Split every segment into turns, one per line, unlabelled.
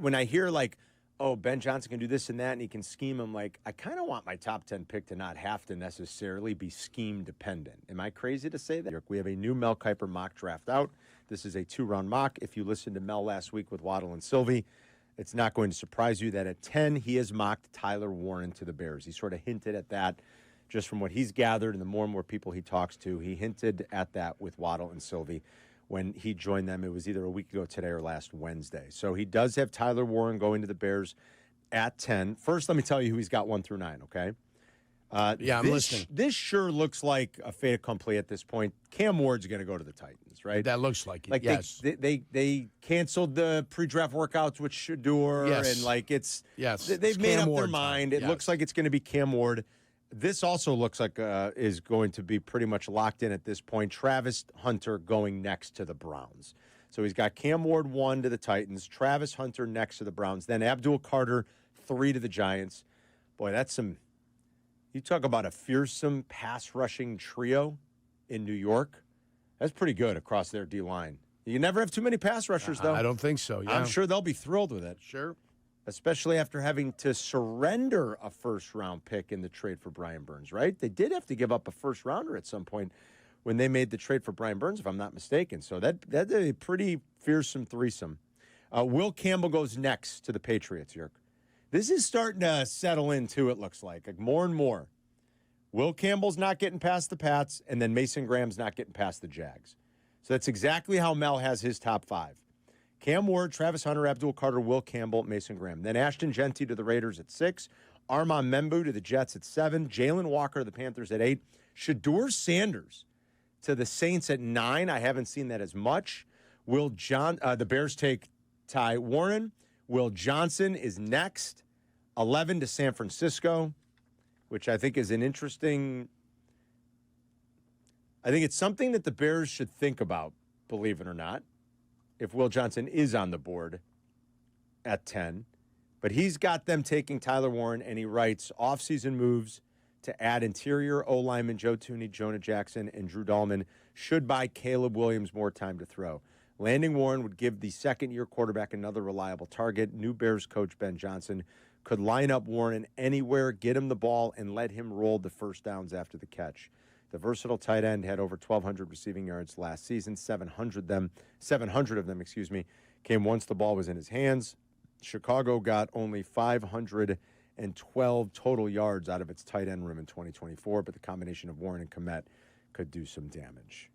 when I hear like, oh, Ben Johnson can do this and that, and he can scheme, I'm like, I kind of want my top 10 pick to not have to necessarily be scheme dependent. Am I crazy to say that? We have a new Mel Kiper mock draft out. This is a 2-round mock. If you listened to Mel last week with Waddle and Sylvie, it's not going to surprise you that at 10, he has mocked Tyler Warren to the Bears. He sort of hinted at that just from what he's gathered and the more and more people he talks to. He hinted at that with Waddle and Sylvie when he joined them. It was either a week ago today or last Wednesday. So he does have Tyler Warren going to the Bears at 10. First, let me tell you who he's got 1 through 9, okay?
I'm listening.
This sure looks like a fait accompli at this point. Cam Ward's going to go to the Titans, right?
That looks like it, yes.
They canceled the pre-draft workouts with Shador,
yes.
and like it's
yes.
They've
It's
made
Cam
up
Ward
their mind.
time.
It
Yes.
looks like it's going to be Cam Ward. This also looks like is going to be pretty much locked in at this point. Travis Hunter going next to the Browns. So he's got Cam Ward 1 to the Titans, Travis Hunter next to the Browns, then Abdul Carter 3 to the Giants. Boy, that's some – you talk about a fearsome pass-rushing trio in New York. That's pretty good across their D-line. You never have too many pass rushers, though.
I don't think so, yeah.
I'm sure they'll be thrilled with it.
Sure.
Especially after having to surrender a first-round pick in the trade for Brian Burns, right? They did have to give up a first-rounder at some point when they made the trade for Brian Burns, if I'm not mistaken. So that's a pretty fearsome threesome. Will Campbell goes next to the Patriots, Yerk. This is starting to settle in, too, it looks like more and more. Will Campbell's not getting past the Pats, and then Mason Graham's not getting past the Jags. So that's exactly how Mel has his top 5. Cam Ward, Travis Hunter, Abdul Carter, Will Campbell, Mason Graham. Then Ashton Genty to the Raiders at 6. Armand Membu to the Jets at 7. Jalen Walker to the Panthers at 8. Shador Sanders to the Saints at 9. I haven't seen that as much. The Bears take Ty Warren. Will Johnson is next. 11 to San Francisco, which I think is an interesting. I think it's something that the Bears should think about, believe it or not, if Will Johnson is on the board at 10. But he's got them taking Tyler Warren, and he writes offseason moves to add interior O-lineman Joe Thuney, Jonah Jackson, and Drew Dahlman should buy Caleb Williams more time to throw. Landing Warren would give the second-year quarterback another reliable target. New Bears coach Ben Johnson could line up Warren anywhere, get him the ball, and let him roll the first downs after the catch. The versatile tight end had over 1,200 receiving yards last season. 700 of them, came once the ball was in his hands. Chicago got only 512 total yards out of its tight end room in 2024, but the combination of Warren and Kmet could do some damage.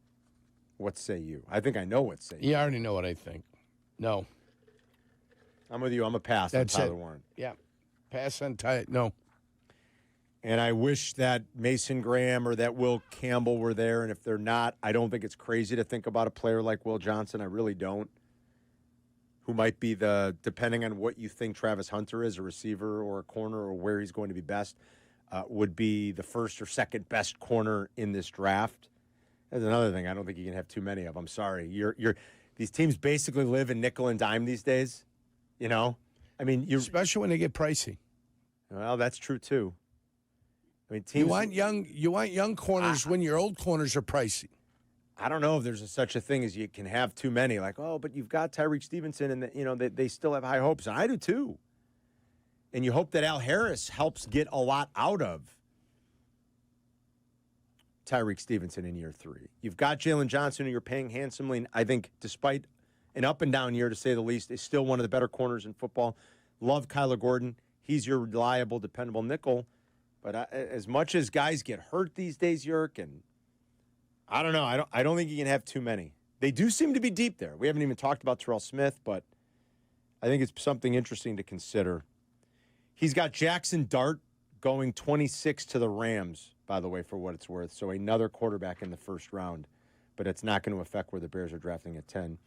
What say you? I think I know what say you.
Yeah, I already know what I think. No.
I'm with you. I'm a pass on Tyler Warren.
Yeah. Pass on Tyler. No.
And I wish that Mason Graham or that Will Campbell were there. And if they're not, I don't think it's crazy to think about a player like Will Johnson. I really don't. Who might be depending on what you think Travis Hunter is, a receiver or a corner or where he's going to be best, would be the first or second best corner in this draft. That's another thing. I don't think you can have too many of them. Sorry. These teams basically live in nickel and dime these days. You know? I mean,
especially when they get pricey.
Well, that's true too. I mean, teams
you want young corners when your old corners are pricey.
I don't know if there's such a thing as you can have too many. Like, oh, but you've got Tyreek Stevenson, and they still have high hopes. And I do too. And you hope that Al Harris helps get a lot out of Tyreek Stevenson in year 3. You've got Jalen Johnson, who you're paying handsomely, and I think despite an up-and-down year, to say the least, is still one of the better corners in football. Love Kyler Gordon. He's your reliable, dependable nickel. But as much as guys get hurt these days, Yerk, and I don't know. I don't think you can have too many. They do seem to be deep there. We haven't even talked about Terrell Smith, but I think it's something interesting to consider. He's got Jackson Dart going 26 to the Rams, by the way, for what it's worth. So another quarterback in the first round, but it's not going to affect where the Bears are drafting at 10.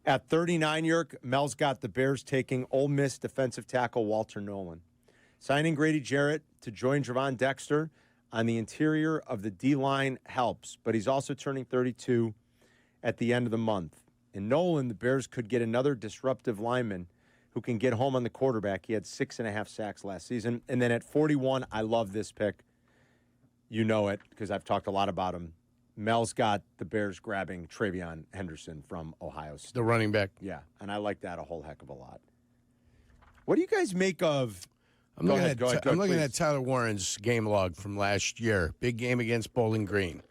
At 39, Yerk, Mel's got the Bears taking Ole Miss defensive tackle Walter Nolan. Signing Grady Jarrett to join Javon Dexter on the interior of the D-line helps, but he's also turning 32 at the end of the month. In Nolan, the Bears could get another disruptive lineman who can get home on the quarterback. He had 6.5 sacks last season. And then at 41, I love this pick. You know it because I've talked a lot about him. Mel's got the Bears grabbing Travion Henderson from Ohio State.
The running back.
Yeah, and I like that a whole heck of a lot. What do you guys make of?
I'm
Go
looking
ahead,
I'm looking
please.
at Tyler Warren's game log from last year. Big game against Bowling Green.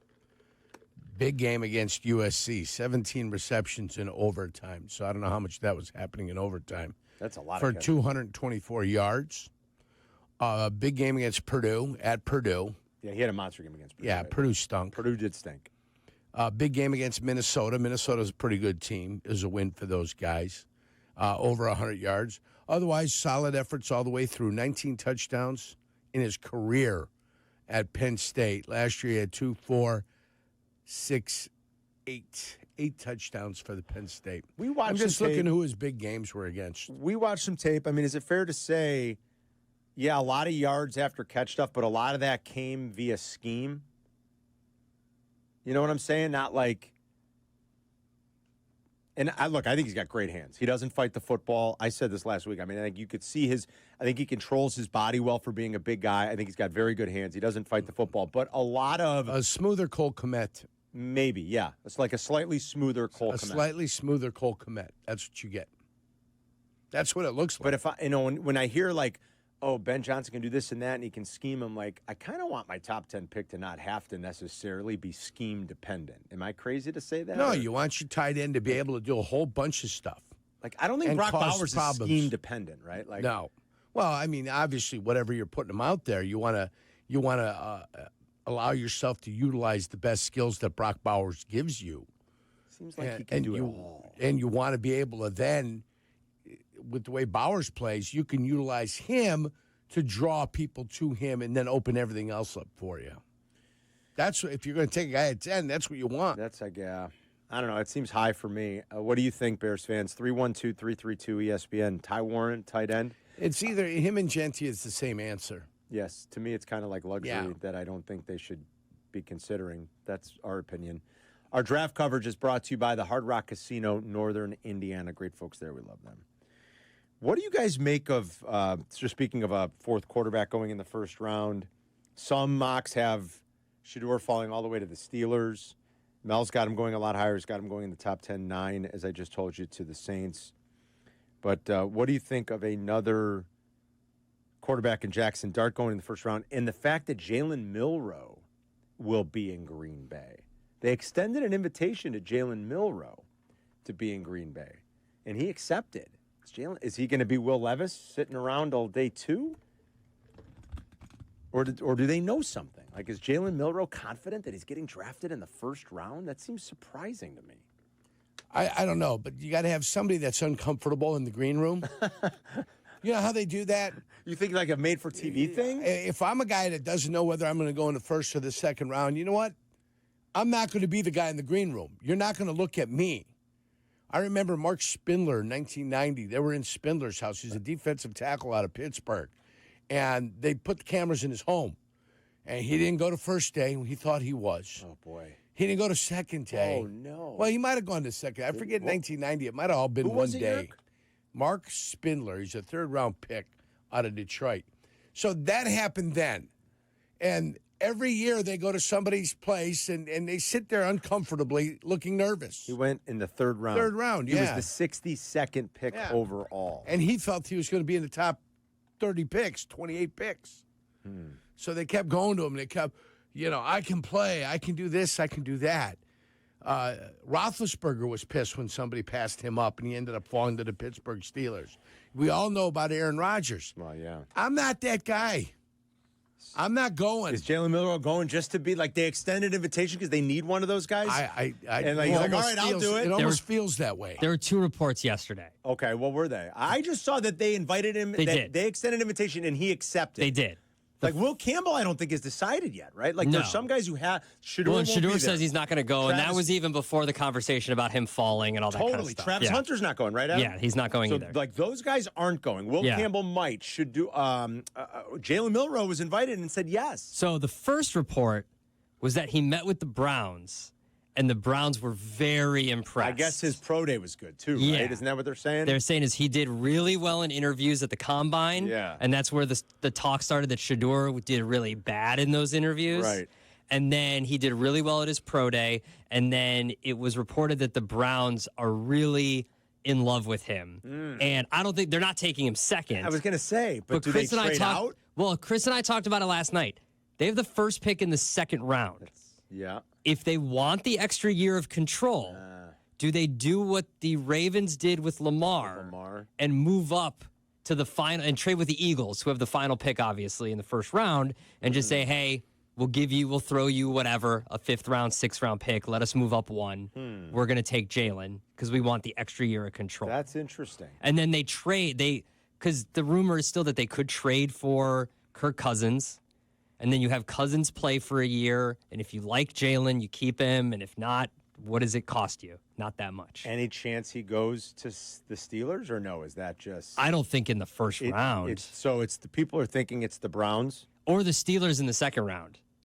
Big game against USC. 17 receptions in overtime. So I don't know how much that was happening in overtime.
That's a lot
for
of catches.
224 yards. Big game against Purdue at Purdue.
Yeah, he had a monster game against Purdue.
Yeah,
right?
Purdue stunk.
Purdue did stink.
Big game against Minnesota. Minnesota's a pretty good team. It was a win for those guys. Over 100 yards. Otherwise, solid efforts all the way through. 19 touchdowns in his career at Penn State. Last year he had 2, 4, 6, 8. 8 touchdowns for the Penn State. I'm just looking who his big games were against.
We watched some tape. I mean, is it fair to say, yeah, a lot of yards after catch stuff, but a lot of that came via scheme? You know what I'm saying? Not like... And I think he's got great hands. He doesn't fight the football. I said this last week. I mean, I think you could see I think he controls his body well for being a big guy. I think he's got very good hands. He doesn't fight the football. But a lot of...
A smoother Cole Kmet.
Maybe, yeah. It's like a slightly smoother Cole Kmet.
A slightly smoother Cole Kmet. That's what you get. That's what it looks like.
But if when I hear like, oh, Ben Johnson can do this and that and he can scheme, I'm like, I kind of want my top 10 pick to not have to necessarily be scheme dependent. Am I crazy to say that?
No, you want your tight end to be able to do a whole bunch of stuff.
Like, I don't think Brock Bowers is scheme dependent, right? Like,
no. Well, I mean, obviously, whatever you're putting him out there, you want to allow yourself to utilize the best skills that Brock Bowers gives you.
Seems like he can do it all.
And you want to be able to then, with the way Bowers plays, you can utilize him to draw people to him and then open everything else up for you. That's if you're going to take a guy at 10, that's what you want.
That's like, yeah. I don't know. It seems high for me. What do you think, Bears fans? 312-332 ESPN. Ty Warren, tight end?
It's either him and Genti is the same answer.
Yes. To me, it's kind of like luxury that I don't think they should be considering. That's our opinion. Our draft coverage is brought to you by the Hard Rock Casino, Northern Indiana. Great folks there. We love them. What do you guys make of, just speaking of a fourth quarterback going in the first round, some mocks have Shedeur falling all the way to the Steelers. Mel's got him going a lot higher. He's got him going in the top 10, 9, as I just told you, to the Saints. But what do you think of another quarterback in Jackson Dart going in the first round and the fact that Jalen Milroe will be in Green Bay? They extended an invitation to Jalen Milroe to be in Green Bay, and he accepted. Is he going to be Will Levis sitting around all day two? Or do they know something? Like, is Jalen Milroe confident that he's getting drafted in the first round? That seems surprising to me.
I don't know, but you got to have somebody that's uncomfortable in the green room. You know how they do that?
You think like a made-for-TV thing?
If I'm a guy that doesn't know whether I'm going to go in the first or the second round, you know what? I'm not going to be the guy in the green room. You're not going to look at me. I remember Mark Spindler in 1990. They were in Spindler's house. He's a defensive tackle out of Pittsburgh. And they put the cameras in his home. And he didn't go to first day when he thought he was.
Oh, boy.
He didn't go to second day.
Oh, no.
Well, he might have gone to second. I forget 1990. It might have all been one day. Mark Spindler. He's a third-round pick out of Detroit. So that happened then. And every year they go to somebody's place and they sit there uncomfortably looking nervous.
He went in the third round.
Third round,
He was the 62nd pick overall.
And he felt he was going to be in the top 30 picks, 28 picks. So they kept going to him. They kept, I can play. I can do this. I can do that. Roethlisberger was pissed when somebody passed him up, and he ended up falling to the Pittsburgh Steelers. We all know about Aaron Rodgers.
Well, yeah.
I'm not that guy. I'm not going.
Is Jalen Milroe going just to be like they extended invitation because they need one of those guys?
He's
like, all right, I'll do it.
It almost feels that way.
There were 2 reports yesterday.
Okay, what were they? I just saw that they invited him.
They did.
They extended an invitation and he accepted.
They did.
Like Will Campbell, I don't think is decided yet, right? Like there's some guys who have.
Shedeur says he's not going to go, and that was even before the conversation about him falling and all that kind of stuff.
Travis Hunter's not going, right? Adam?
Yeah, he's not going either.
Like those guys aren't going. Will Campbell might. Jalen Milroe was invited and said yes.
So the first report was that he met with the Browns, and the Browns were very impressed.
I guess his pro day was good too, right? Isn't that what they're saying?
They're saying is he did really well in interviews at the Combine.
Yeah.
And that's where the talk started that Shedeur did really bad in those interviews.
Right.
And then he did really well at his pro day. And then it was reported that the Browns are really in love with him. And I don't think they're not taking him second.
I was going to say, but do
Chris
they
and I
trade
talked.
out?
Well, Chris and I talked about it last night. They have the first pick in the second round.
Yeah.
If they want the extra year of control, do they do what the Ravens did with Lamar and move up to the final and trade with the Eagles, who have the final pick, obviously, in the first round, and just say, hey, we'll throw you whatever, a 5th round, 6th round pick. Let us move up one. We're going to take Jalen because we want the extra year of control.
That's interesting.
And then they trade, because the rumor is still that they could trade for Kirk Cousins. And then you have Cousins play for a year. And if you like Jalen, you keep him. And if not, what does it cost you? Not that much.
Any chance he goes to the Steelers or no? Is that just.
I don't think in the first round.
So it's the people are thinking it's the Browns.
Or the Steelers in the second round.